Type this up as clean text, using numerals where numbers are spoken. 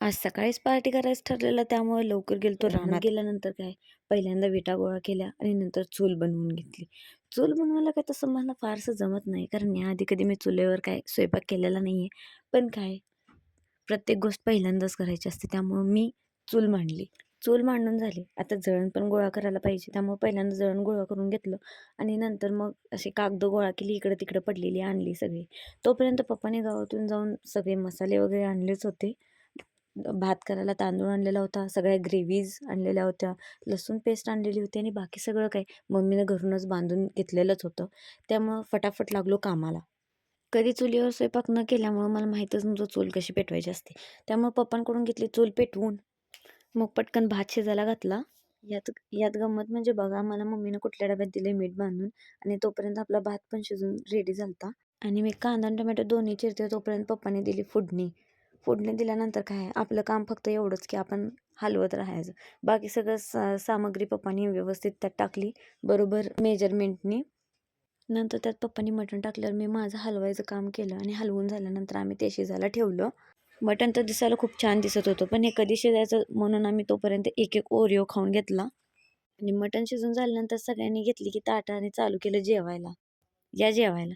आज सकाळीच पार्टी करायचं ठरलेलं त्यामुळे लवकर गेलतो रानात. गेल्यानंतर काय पहिल्यांदा विटा गोळा केल्या आणि नंतर चूल बनवून घेतली. चूल बनवायला काय तसं मला फारसं जमत नाही कारण याआधी कधी मी चुलीवर काय स्वयंपाक केलेला नाहीये. पण काय प्रत्येक गोष्ट पहिल्यांदाच करायची असते त्यामुळं मी चूल मांडली. चूल मांडून झाली. आता जळण पण गोळा करायला पाहिजे त्यामुळे पहिल्यांदा जळण गोळा करून घेतलं आणि नंतर मग अशी कागदं गोळा केली इकडं-तिकडं पडलेली आणली सगळी. तोपर्यंत पप्पाने गावातून जाऊन सगळे मसाले वगैरे आणलेच होते. भात करायला तांदूळ आणलेला होता, सगळ्या ग्रेव्हीज आणलेल्या होत्या, लसूण पेस्ट आणलेली होती आणि बाकी सगळं काय मम्मीनं घरूनच बांधून घेतलेलंच होतं. त्यामुळं फटाफट लागलो कामाला. कधी चुलीवर स्वयंपाक न केल्यामुळं मला माहीतच नव्हतं चूल कशी पेटवायची असते. त्यामुळं पप्पांकडून घेतली चूल पेटवून. मग पटकन भात शिजायला घातला. यात यात गंमत म्हणजे बघा मला मम्मीनं कुठल्या डब्यात दिले मीठ बांधून आणि तोपर्यंत आपला भात पण शिजून रेडी झालता आणि मी कांदा आणि टोमॅटो दोन्ही चिरते तोपर्यंत पप्पाने दिली फोडणी. फोडणी दिल्यानंतर काय आपलं काम फक्त एवढंच की आपण हलवत राहायचं. बाकी सगळं सामग्री पप्पानी व्यवस्थित त्यात टाकली बरोबर मेजरमेंटनी. नंतर त्यात पप्पानी मटण टाकल्यावर मी माझं हलवायचं काम केलं आणि हलवून झाल्यानंतर आम्ही ते शिजायला ठेवलं. मटण तर दिसायला खूप छान दिसत होतं पण हे कधी शिजायचं म्हणून आम्ही तोपर्यंत एक एक ओरिओ खाऊन घेतला आणि मटण शिजून झाल्यानंतर सगळ्यांनी घेतली की ताटं आणि चालू केलं जेवायला. या जेवायला.